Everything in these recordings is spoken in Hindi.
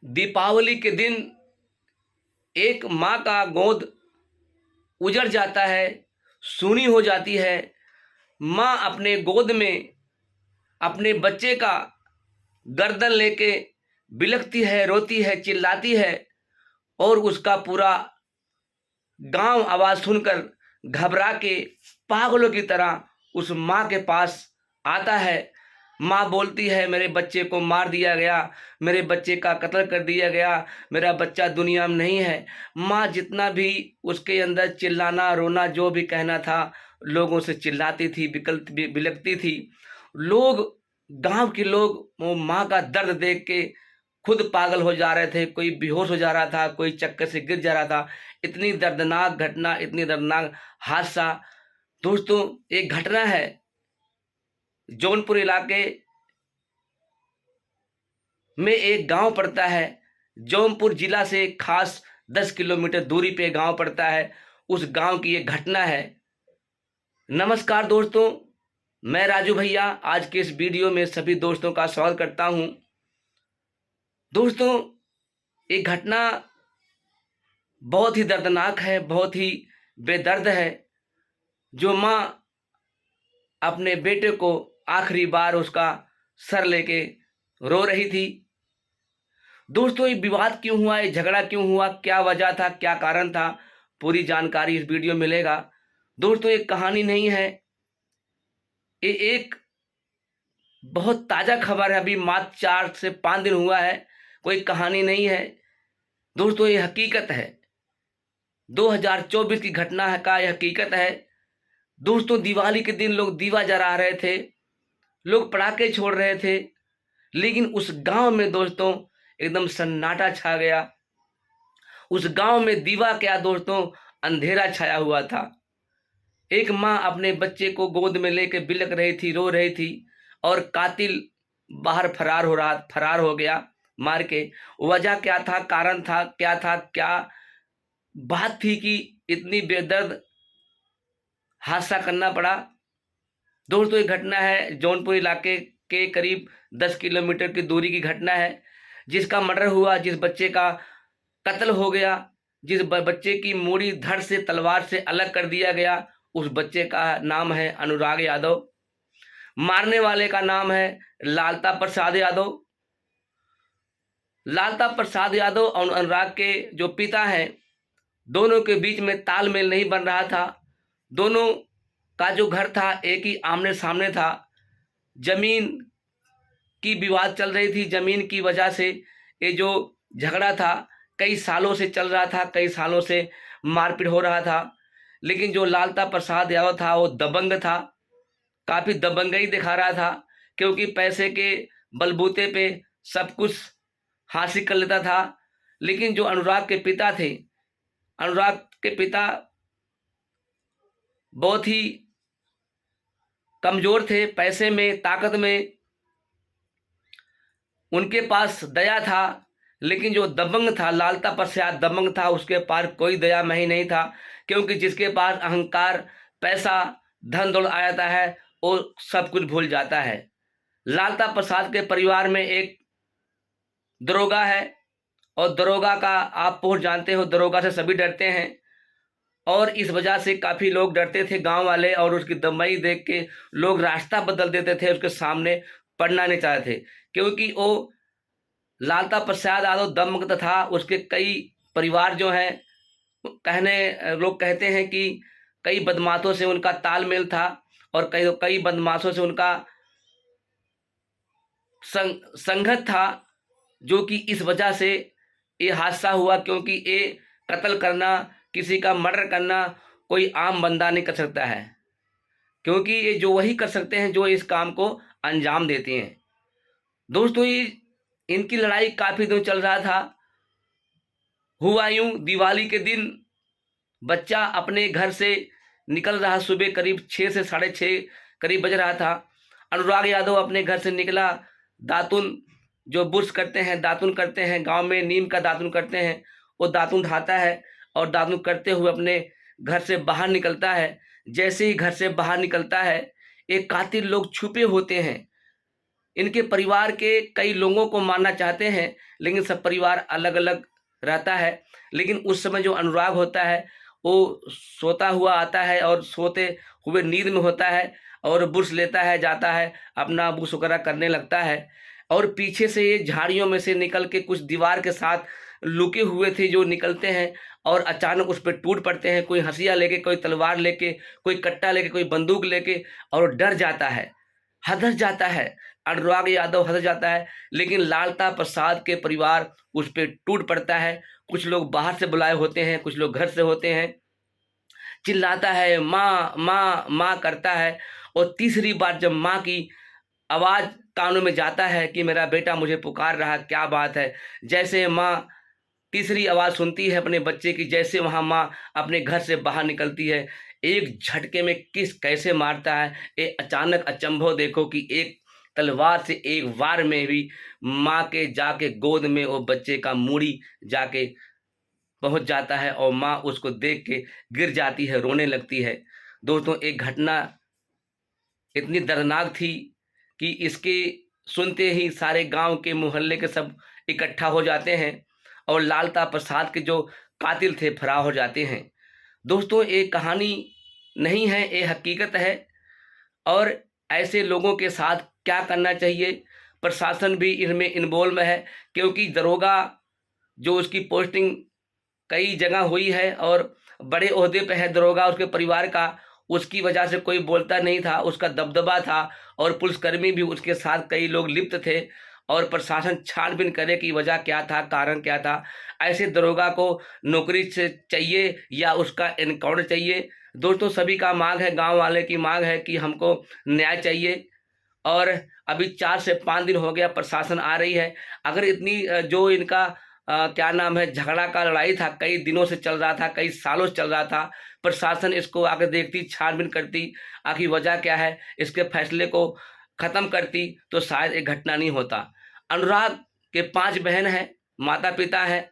दीपावली के दिन एक माँ का गोद उजड़ जाता है, सूनी हो जाती है। माँ अपने गोद में अपने बच्चे का गर्दन लेके बिलखती है, रोती है, चिल्लाती है और उसका पूरा गांव आवाज़ सुनकर घबरा के पागलों की तरह उस माँ के पास आता है। माँ बोलती है, मेरे बच्चे को मार दिया गया, मेरे बच्चे का कत्ल कर दिया गया, मेरा बच्चा दुनिया में नहीं है। माँ जितना भी उसके अंदर चिल्लाना रोना जो भी कहना था, लोगों से चिल्लाती थी, बिलखती थी। लोग, गांव के लोग वो माँ का दर्द देख के खुद पागल हो जा रहे थे। कोई बेहोश हो जा रहा था, कोई चक्कर से गिर जा रहा था। इतनी दर्दनाक घटना, इतनी दर्दनाक हादसा। दोस्तों, एक घटना है जौनपुर इलाके में एक गांव पड़ता है। जौनपुर जिला से खास 10 किलोमीटर दूरी पे गांव पड़ता है। उस गांव की एक घटना है। नमस्कार दोस्तों, मैं राजू भैया आज के इस वीडियो में सभी दोस्तों का स्वागत करता हूं। दोस्तों, एक घटना बहुत ही दर्दनाक है, बहुत ही बेदर्द है। जो माँ अपने बेटे को आखिरी बार उसका सर लेके रो रही थी। दोस्तों, ये विवाद क्यों हुआ, ये झगड़ा क्यों हुआ, क्या वजह था, क्या कारण था, पूरी जानकारी इस वीडियो में मिलेगा। दोस्तों, एक कहानी नहीं है, ये एक बहुत ताज़ा खबर है। अभी मात्र 4 से 5 दिन हुआ है, कोई कहानी नहीं है। दोस्तों, ये हकीकत है, 2024 की घटना है का यह हकीकत है। दोस्तों, दिवाली के दिन लोग दीवा जला रहे थे, लोग पटाखे छोड़ रहे थे, लेकिन उस गांव में दोस्तों एकदम सन्नाटा छा गया। उस गांव में दीवा क्या दोस्तों, अंधेरा छाया हुआ था। एक माँ अपने बच्चे को गोद में लेकर बिलख रही थी, रो रही थी, और कातिल बाहर फरार हो गया मार के। वजह क्या था, कारण था, क्या बात थी कि इतनी बेदर्द हादसा करना पड़ा। दोस्तों, ये घटना है जौनपुर इलाके के करीब 10 किलोमीटर की दूरी की घटना है। जिसका मर्डर हुआ, जिस बच्चे का कत्ल हो गया, जिस बच्चे की मूड़ी धड़ से तलवार से अलग कर दिया गया, उस बच्चे का नाम है अनुराग यादव। मारने वाले का नाम है लालता प्रसाद यादव। लालता प्रसाद यादव और अनुराग के जो पिता हैं, दोनों के बीच में तालमेल नहीं बन रहा था। दोनों का जो घर था एक ही आमने सामने था। जमीन की विवाद चल रही थी। जमीन की वजह से ये जो झगड़ा था कई सालों से चल रहा था, कई सालों से मारपीट हो रहा था। लेकिन जो लालता प्रसाद यादव था वो दबंग था, काफ़ी दबंगई दिखा रहा था, क्योंकि पैसे के बलबूते पे सब कुछ हासिल कर लेता था। लेकिन जो अनुराग के पिता थे, अनुराग के पिता बहुत ही कमज़ोर थे, पैसे में, ताकत में उनके पास दया था। लेकिन जो दबंग था, लालता प्रसाद दबंग था, उसके पास कोई दया मही नहीं था। क्योंकि जिसके पास अहंकार, पैसा, धन दौलत आ जाता है वो सब कुछ भूल जाता है। लालता प्रसाद के परिवार में एक दरोगा है, और दरोगा का आप पोस्ट जानते हो, दरोगा से सभी डरते हैं। और इस वजह से काफ़ी लोग डरते थे गांव वाले, और उसकी दमई देख के लोग रास्ता बदल देते थे, उसके सामने पढ़ना नहीं चाहते थे। क्योंकि वो लालता प्रसाद यादव दमगत था। उसके कई परिवार जो हैं, लोग कहते हैं कि कई बदमाशों से उनका तालमेल था, और कई कई बदमाशों से उनका संगत था, जो कि इस वजह से ये हादसा हुआ। क्योंकि ये कत्ल करना, किसी का मर्डर करना कोई आम बंदा नहीं कर सकता है, क्योंकि ये जो वही कर सकते हैं जो इस काम को अंजाम देते हैं। दोस्तों, ये इनकी लड़ाई काफ़ी दिन चल रहा था। हुआ यूं, दिवाली के दिन बच्चा अपने घर से निकल रहा, सुबह करीब 6 से 6:30 करीब बज रहा था। अनुराग यादव अपने घर से निकला, दातुन जो बुर्श करते हैं, दातुन करते हैं, गांव में नीम का दातुन करते हैं, वो दातुन उठाता है और दातुन करते हुए अपने घर से बाहर निकलता है। जैसे ही घर से बाहर निकलता है, एक कातिल लोग छुपे होते हैं, इनके परिवार के कई लोगों को मारना चाहते हैं, लेकिन सब परिवार अलग अलग रहता है। लेकिन उस समय जो अनुराग होता है वो सोता हुआ आता है और सोते हुए नींद में होता है और बुर्स लेता है, जाता है, अपना बुर्स वगैरह करने लगता है। और पीछे से ये झाड़ियों में से निकल के कुछ दीवार के साथ लुके हुए थे जो निकलते हैं और अचानक उस पर टूट पड़ते हैं, कोई हंसिया लेके, कोई तलवार लेके, कोई कट्टा लेके, कोई बंदूक लेके, और डर जाता है, हदर जाता है। अनुराग यादव हदर जाता है, लेकिन लालता प्रसाद के परिवार उस पे टूट पड़ता है। कुछ लोग बाहर से बुलाए होते हैं, कुछ लोग घर से होते हैं। चिल्लाता है, माँ माँ माँ करता है। और तीसरी बार जब माँ की आवाज़ कानों में जाता है कि मेरा बेटा मुझे पुकार रहा, क्या बात है, जैसे माँ तीसरी आवाज़ सुनती है अपने बच्चे की, जैसे वहाँ माँ अपने घर से बाहर निकलती है, एक झटके में किस कैसे मारता है। ये अचानक अचंभव देखो कि एक तलवार से एक वार में भी माँ के जाके गोद में वो बच्चे का मूड़ी जाके पहुंच जाता है और माँ उसको देख के गिर जाती है, रोने लगती है। दोस्तों, एक घटना इतनी दर्दनाक थी कि इसके सुनते ही सारे गांव के मोहल्ले के सब इकट्ठा हो जाते हैं और लालता प्रसाद के जो कातिल थे फरार हो जाते हैं। दोस्तों, ये कहानी नहीं है, ये हकीकत है। और ऐसे लोगों के साथ क्या करना चाहिए, प्रशासन भी इनमें इन्वॉल्व है, क्योंकि दरोगा जो उसकी पोस्टिंग कई जगह हुई है और बड़े ओहदे पे है दरोगा उसके परिवार का, उसकी वजह से कोई बोलता नहीं था, उसका दबदबा था। और पुलिसकर्मी भी उसके साथ कई लोग लिप्त थे और प्रशासन छानबीन करे कि वजह क्या था, कारण क्या था। ऐसे दरोगा को नौकरी से चाहिए या उसका एनकाउंटर चाहिए। दोस्तों, सभी का मांग है, गांव वाले की मांग है कि हमको न्याय चाहिए। और अभी 4 से 5 दिन हो गया प्रशासन आ रही है। अगर इतनी जो इनका क्या नाम है, झगड़ा का लड़ाई था, कई दिनों से चल रहा था, कई सालों से चल रहा था, प्रशासन इसको आगे देखती, छानबीन करती, आखिर वजह क्या है, इसके फैसले को ख़त्म करती, तो शायद एक घटना नहीं होता। अनुराग के 5 बहन हैं, माता पिता हैं।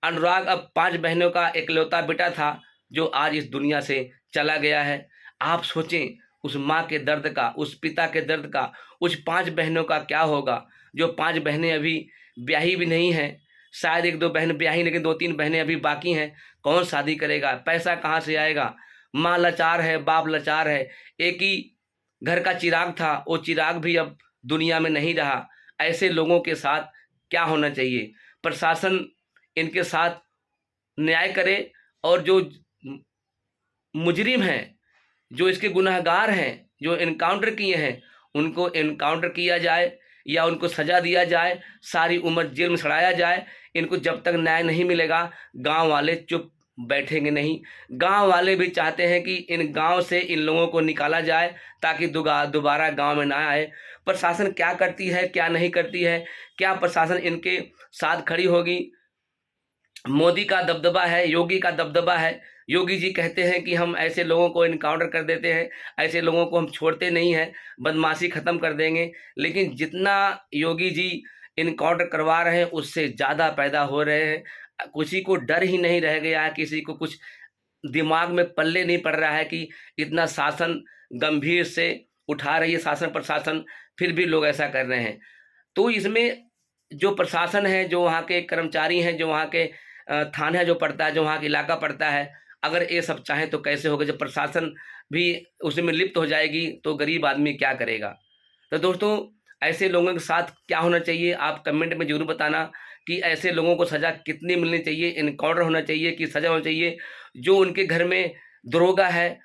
अनुराग अब 5 बहनों का इकलौता बेटा था जो आज इस दुनिया से चला गया है। आप सोचें उस माँ के दर्द का, उस पिता के दर्द का, उस 5 बहनों का क्या होगा। जो 5 बहनें अभी ब्याही भी नहीं हैं, शायद 1-2 बहन ब्याही, लेकिन 2-3 बहनें अभी बाकी हैं। कौन शादी करेगा, पैसा कहाँ से आएगा। माँ लाचार है, बाप लाचार है। एक ही घर का चिराग था, वो चिराग भी अब दुनिया में नहीं रहा। ऐसे लोगों के साथ क्या होना चाहिए, प्रशासन इनके साथ न्याय करे और जो मुजरिम हैं, जो इसके गुनहगार हैं, जो एनकाउंटर किए हैं, उनको एनकाउंटर किया जाए या उनको सज़ा दिया जाए, सारी उम्र जेल में सड़ाया जाए। इनको जब तक न्याय नहीं मिलेगा, गांव वाले चुप बैठेंगे नहीं। गांव वाले भी चाहते हैं कि इन गांव से इन लोगों को निकाला जाए ताकि दोबारा गांव में ना आए। प्रशासन क्या करती है, क्या नहीं करती है, क्या प्रशासन इनके साथ खड़ी होगी। मोदी का दबदबा है, योगी का दबदबा है। योगी जी कहते हैं कि हम ऐसे लोगों को इनकाउंटर कर देते हैं, ऐसे लोगों को हम छोड़ते नहीं हैं, बदमाशी ख़त्म कर देंगे। लेकिन जितना योगी जी इनकाउंटर करवा रहे हैं उससे ज़्यादा पैदा हो रहे हैं। किसी को डर ही नहीं रह गया है, किसी को कुछ दिमाग में पल्ले नहीं पड़ रहा है कि इतना शासन गंभीर से उठा रही है शासन प्रशासन, फिर भी लोग ऐसा कर रहे हैं। तो इसमें जो प्रशासन है, जो वहाँ के कर्मचारी हैं, जो वहाँ के थाना जो पड़ता है, जो वहाँ का इलाका पड़ता है, अगर ये सब चाहें तो कैसे होगा। जब प्रशासन भी उसमें लिप्त हो जाएगी तो गरीब आदमी क्या करेगा। तो दोस्तों, ऐसे लोगों के साथ क्या होना चाहिए, आप कमेंट में ज़रूर बताना कि ऐसे लोगों को सज़ा कितनी मिलनी चाहिए, इनकाउंटर होना चाहिए कि सज़ा होना चाहिए। जो उनके घर में दरोगा है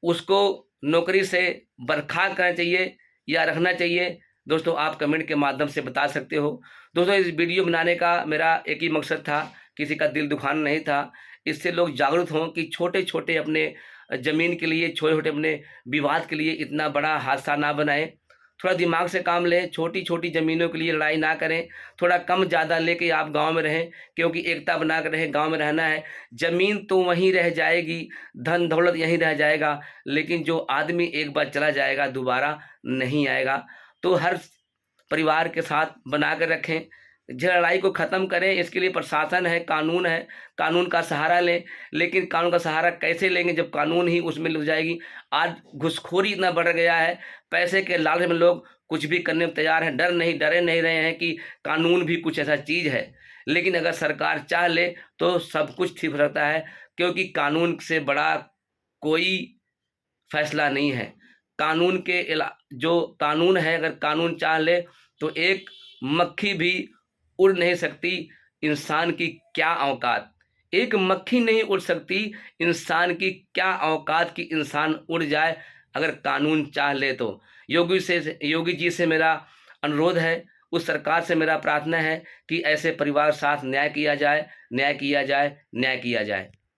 उसको नौकरी से बर्खास्त करना चाहिए या रखना चाहिए। दोस्तों, आप कमेंट के माध्यम से बता सकते हो। दोस्तों, इस वीडियो बनाने का मेरा एक ही मकसद था, किसी का दिल दुखाना नहीं था। इससे लोग जागरूक हों कि छोटे-छोटे अपने ज़मीन के लिए, छोटे-छोटे अपने विवाद के लिए इतना बड़ा हादसा ना बनाएँ। थोड़ा दिमाग से काम लें, छोटी-छोटी ज़मीनों के लिए लड़ाई ना करें, थोड़ा कम ज़्यादा लेके आप गाँव में रहें, क्योंकि एकता बना कर रहें, गाँव में रहना है। ज़मीन तो वहीं रह जाएगी, धन दौलत यहीं रह जाएगा, लेकिन जो आदमी एक बार चला जाएगा दोबारा नहीं आएगा। तो हर परिवार के साथ बना कर रखें, लड़ाई को ख़त्म करें। इसके लिए प्रशासन है, कानून का सहारा लें। लेकिन कानून का सहारा कैसे लेंगे जब कानून ही उसमें लग जाएगी। आज घूसखोरी इतना बढ़ गया है, पैसे के लालच में लोग कुछ भी करने में तैयार हैं, डरे नहीं रहे हैं कि कानून भी कुछ ऐसा चीज़ है। लेकिन अगर सरकार चाह ले तो सब कुछ ठीक हो सकता है, क्योंकि कानून से बड़ा कोई फैसला नहीं है। कानून के जो कानून है, अगर कानून चाह ले तो एक मक्खी भी उड़ नहीं सकती। इंसान की क्या औकात, एक मक्खी नहीं उड़ सकती, इंसान की क्या औकात कि इंसान उड़ जाए अगर कानून चाह ले तो। योगी जी से मेरा अनुरोध है, उस सरकार से मेरा प्रार्थना है कि ऐसे परिवार साथ न्याय किया जाए, न्याय किया जाए, न्याय किया जाए।